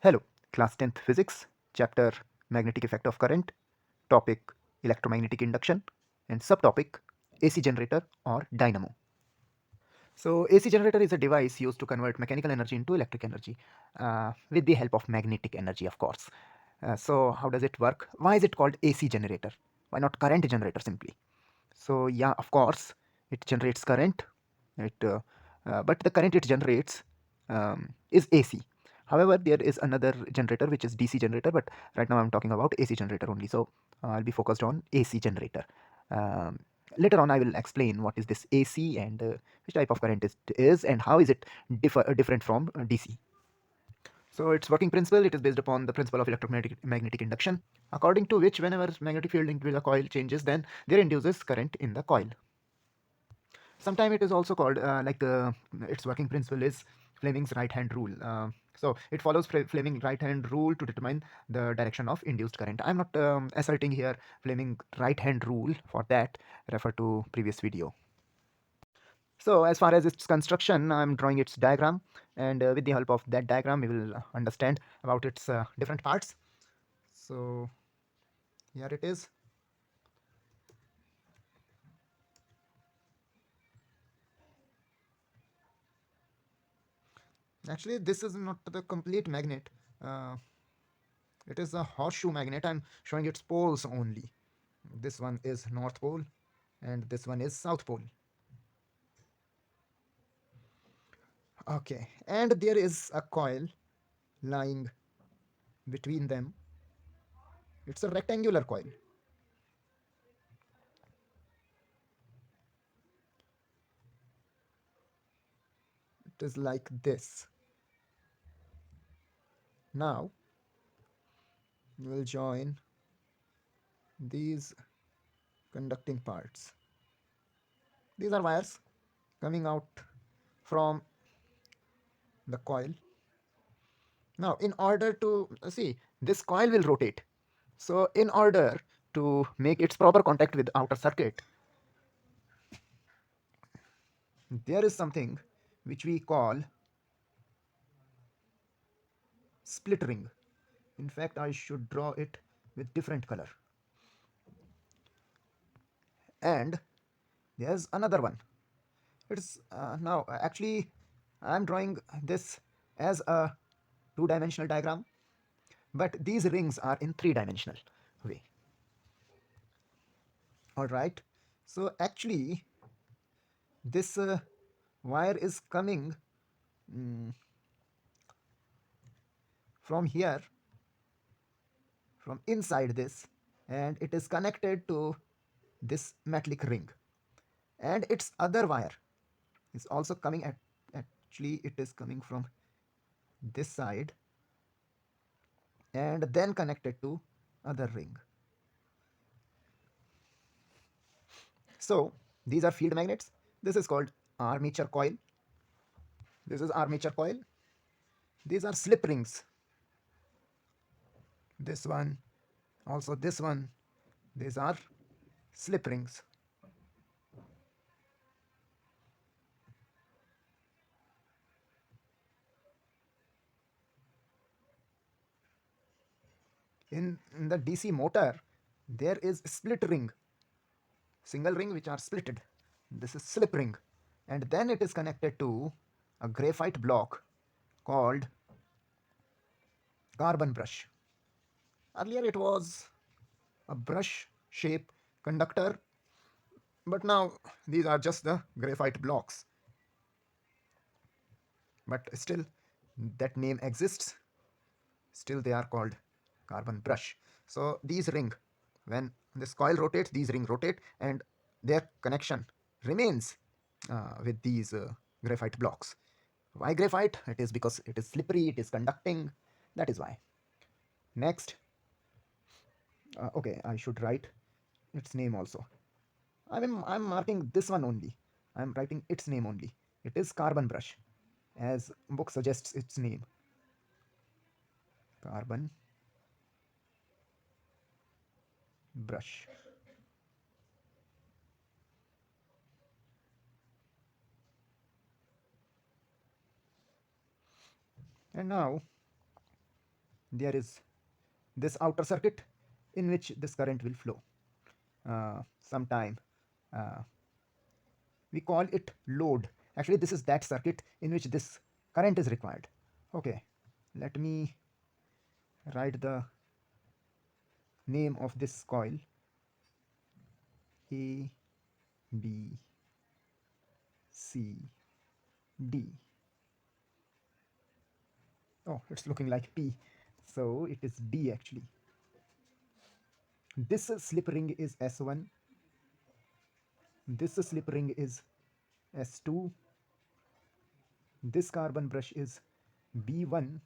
Hello, class 10th physics, chapter magnetic effect of current, topic electromagnetic induction, and subtopic AC generator or dynamo. So, AC generator is a device used to convert mechanical energy into electric energy with the help of magnetic energy, of course. So, how does it work? Why is it called AC generator? Why not current generator simply? So, yeah, of course, it generates current, it, but the current it generates is AC. However, there is another generator which is DC generator, but right now I'm talking about AC generator only. So I'll be focused on AC generator. Um, Later on, I will explain what is this AC and which type of current it is and how is it different from DC. So its working principle, it is based upon the principle of electromagnetic induction, according to which whenever magnetic field linked with a coil changes, then there induces current in the coil. Sometimes it is also called its working principle is Fleming's right hand rule. So it follows Fleming's right hand rule to determine the direction of induced current. I'm not asserting here Fleming right hand rule. For that, refer to previous video. So as far as its construction, I'm drawing its diagram, and with the help of that diagram we will understand about its different parts. So here it is. Actually, this is not the complete magnet. uh, It is a horseshoe magnet. I'm showing its poles only. This one is North Pole and this one is South Pole. Okay, and there is a coil lying between them. It's a rectangular coil. It is like this. Now, we'll join these conducting parts. These are wires coming out from the coil. Now, in order to see, this coil will rotate. So, in order to make its proper contact with outer circuit, there is something which we call split ring. In fact, I should draw it with different color. And there's another one. It's now actually I'm drawing this as a two-dimensional diagram, but these rings are in three-dimensional way. All right. So actually, this wire is coming from here, from inside this, and it is connected to this metallic ring, and its other wire is also coming at actually it is coming from this side and then connected to other ring. So these are field magnets. This is called armature coil. This is armature coil. These are slip rings. This one, also this one. These are slip rings. In the DC motor, there is split ring, single ring which are splitted. This is slip ring, and then it is connected to a graphite block called carbon brush. Earlier it was a brush shape conductor, but now these are just the graphite blocks. But still, that name exists. Still, they are called carbon brush. So these ring, when this coil rotates, these ring rotate, and their connection remains with these graphite blocks. Why graphite? It is because it is slippery, it is conducting. That is why. Next, okay, I should write its name also. I'm marking this one only. I'm writing its name only. It is carbon brush, as book suggests its name. Carbon brush. And now there is this outer circuit in which this current will flow. Sometime uh, we call it load. Actually, this is that circuit in which this current is required. Okay, let me write the name of this coil: A, B, C, D. Oh, it's looking like P, so it is D actually. This slip ring is S1, this slip ring is S2, this carbon brush is B1,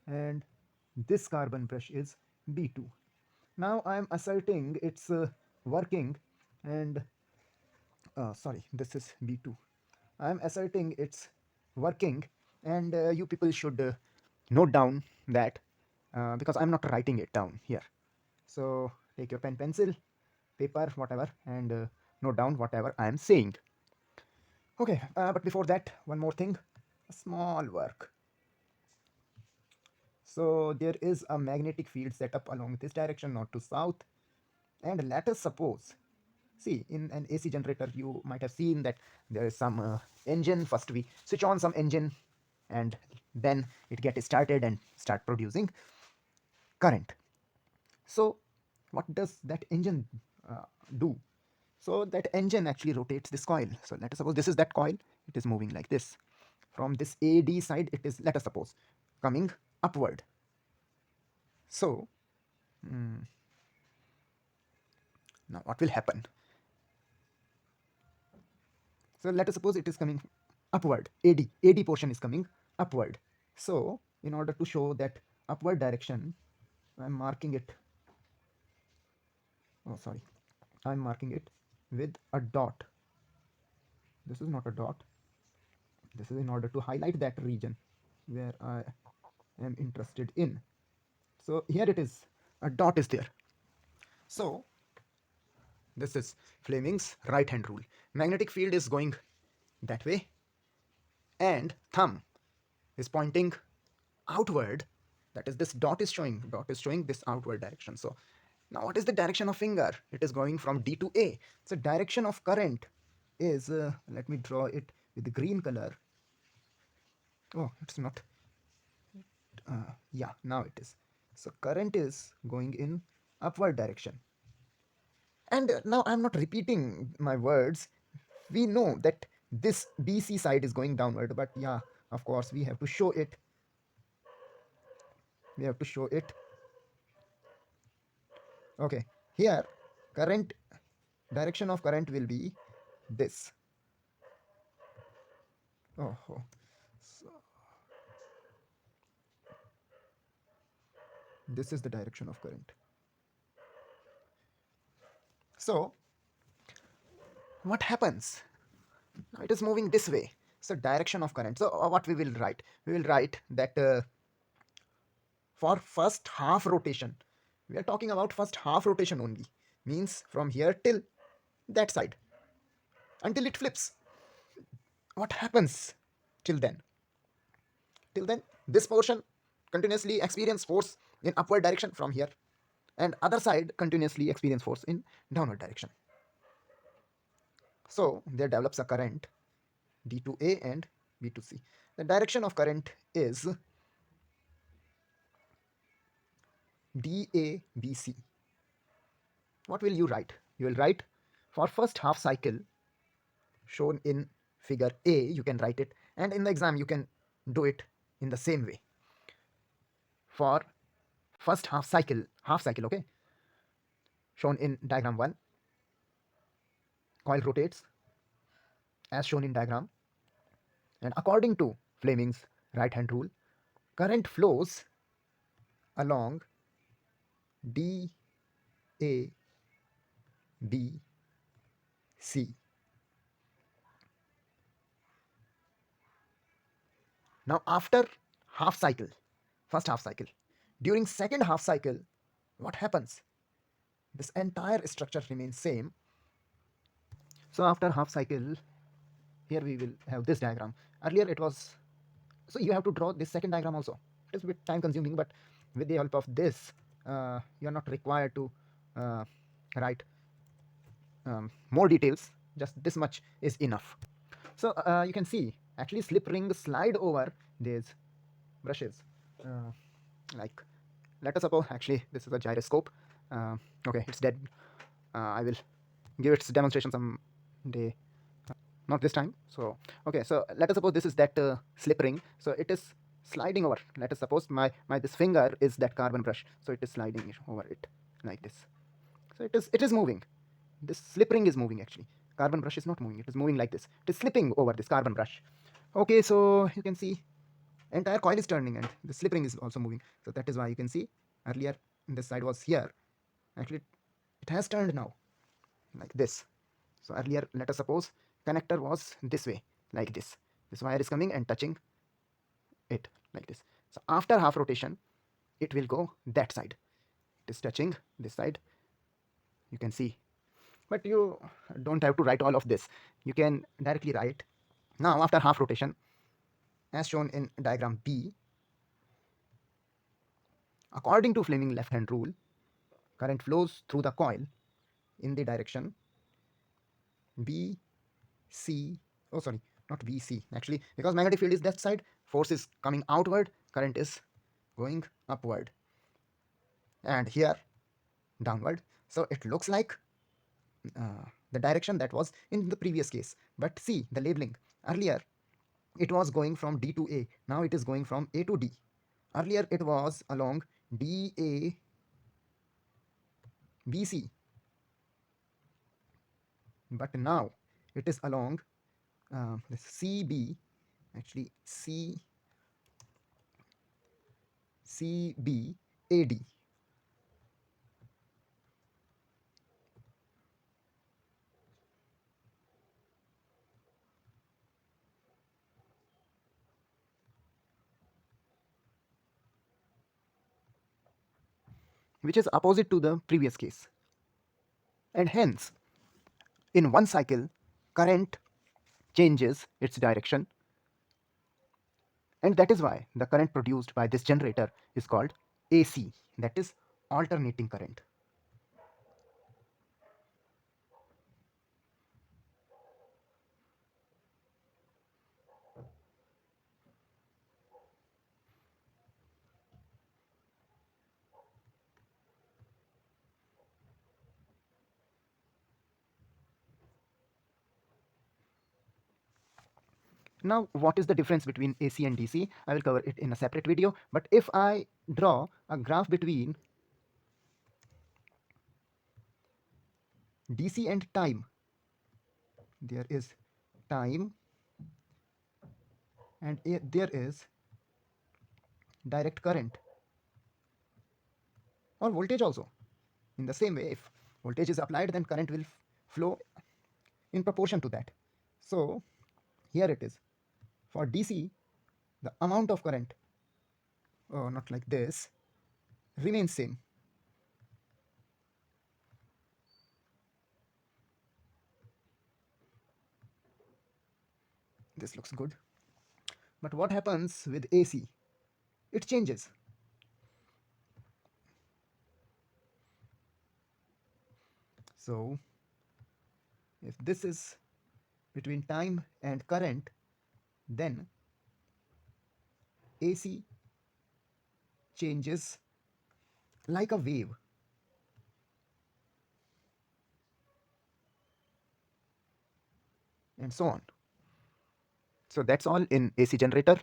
and this carbon brush is B2. Now I am asserting it's working, and sorry, this is B2. I am asserting it's working, and you people should note down that, because I'm not writing it down here. So take your pen, pencil, paper, whatever, and note down whatever I am saying. Okay, but before that, one more thing, a small work. So there is a magnetic field set up along this direction, north to south, and let us suppose, see, in an AC generator you might have seen that there is some engine. First we switch on some engine, and then it gets started and start producing current. So what does that engine do? So that engine actually rotates this coil. So let us suppose this is that coil. It is moving like this. From this AD side, it is, let us suppose, coming upward. So now what will happen? So let us suppose it is coming upward. AD portion is coming upward. So in order to show that upward direction, I'm marking it. Oh, sorry. I'm marking it with a dot. This is not a dot. This is in order to highlight that region where I am interested in. So here it is. A dot is there. So this is Fleming's right hand rule. Magnetic field is going that way, and thumb is pointing outward. That is, this dot is showing this outward direction. So now what is the direction of finger? It is going from D to A. So direction of current is, let me draw it with the green color. Oh, it's not. Yeah, now it is. So current is going in upward direction. And now I'm not repeating my words. We know that this BC side is going downward, but yeah, of course, we have to show it. We have to show it. Okay, here, current, direction of current will be this. Oh, so this is the direction of current. So what happens? Now it is moving this way. So direction of current. So what we will write? We will write that for first half rotation, we are talking about first half rotation only, means from here till that side, until it flips. What happens till then? Till then, this portion continuously experience force in upward direction from here, and other side continuously experience force in downward direction. So there develops a current D to A and B to C. The direction of current is DABC. What will you write? You will write for first half cycle shown in figure A, you can write it, and in the exam you can do it in the same way. For first half cycle, okay, shown in diagram 1, coil rotates as shown in diagram, and according to Fleming's right hand rule, current flows along D, A, B, C. Now after half cycle, first half cycle, during second half cycle, what happens? This entire structure remains same. So after half cycle, here we will have this diagram. Earlier it was So you have to draw this second diagram also. It is a bit time consuming, but with the help of this, you are not required to write more details. Just this much is enough. So you can see actually slip ring slide over these brushes. Uh, like, let us suppose actually this is a gyroscope. Okay, it's dead. I will give its demonstration some day, not this time. So okay, so let us suppose this is that slip ring. So it is sliding over. Let us suppose my this finger is that carbon brush, so it is sliding over it like this. So it is moving. This slip ring is moving actually. Carbon brush is not moving, it is moving like this. It is slipping over this carbon brush. Okay, so you can see entire coil is turning and the slip ring is also moving. So that is why you can see earlier this side was here. Actually it has turned now like this. So earlier, let us suppose connector was this way, like this. This wire is coming and touching it like this. So after half rotation, it will go that side. It is touching this side, you can see. But you don't have to write all of this. You can directly write. Now after half rotation, as shown in diagram B, according to Fleming left hand rule, current flows through the coil in the direction B, C, oh sorry, not VC actually, because magnetic field is that side, force is coming outward, current is going upward, and here downward. So it looks like the direction that was in the previous case. But see the labeling. Earlier it was going from D to A, now it is going from A to D. Earlier it was along DA BC, but now it is along the CB, actually CBAD, which is opposite to the previous case. And hence, in one cycle, current changes its direction, and that is why the current produced by this generator is called AC, that is alternating current. Now, what is the difference between AC and DC? I will cover it in a separate video, but if I draw a graph between DC and time, there is time and there is direct current or voltage also. In the same way, if voltage is applied, then current will flow in proportion to that. So here it is. For DC, the amount of current, oh, not like this, remains same. This looks good. But what happens with AC? It changes. So if this is between time and current, then AC changes like a wave. And so on. So that's all in AC generator.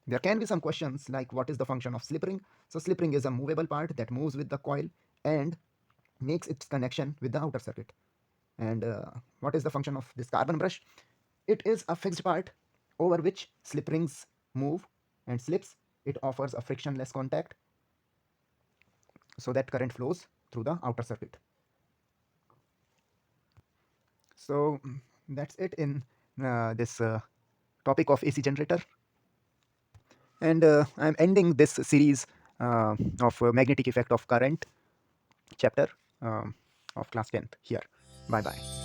There can be some questions like what is the function of slip ring? So slip ring is a movable part that moves with the coil and makes its connection with the outer circuit. And what is the function of this carbon brush? It is a fixed part over which slip rings move and slips. It offers a frictionless contact so that current flows through the outer circuit. So that's it in this topic of AC generator. And I'm ending this series of magnetic effect of current chapter of class 10th here. Bye bye.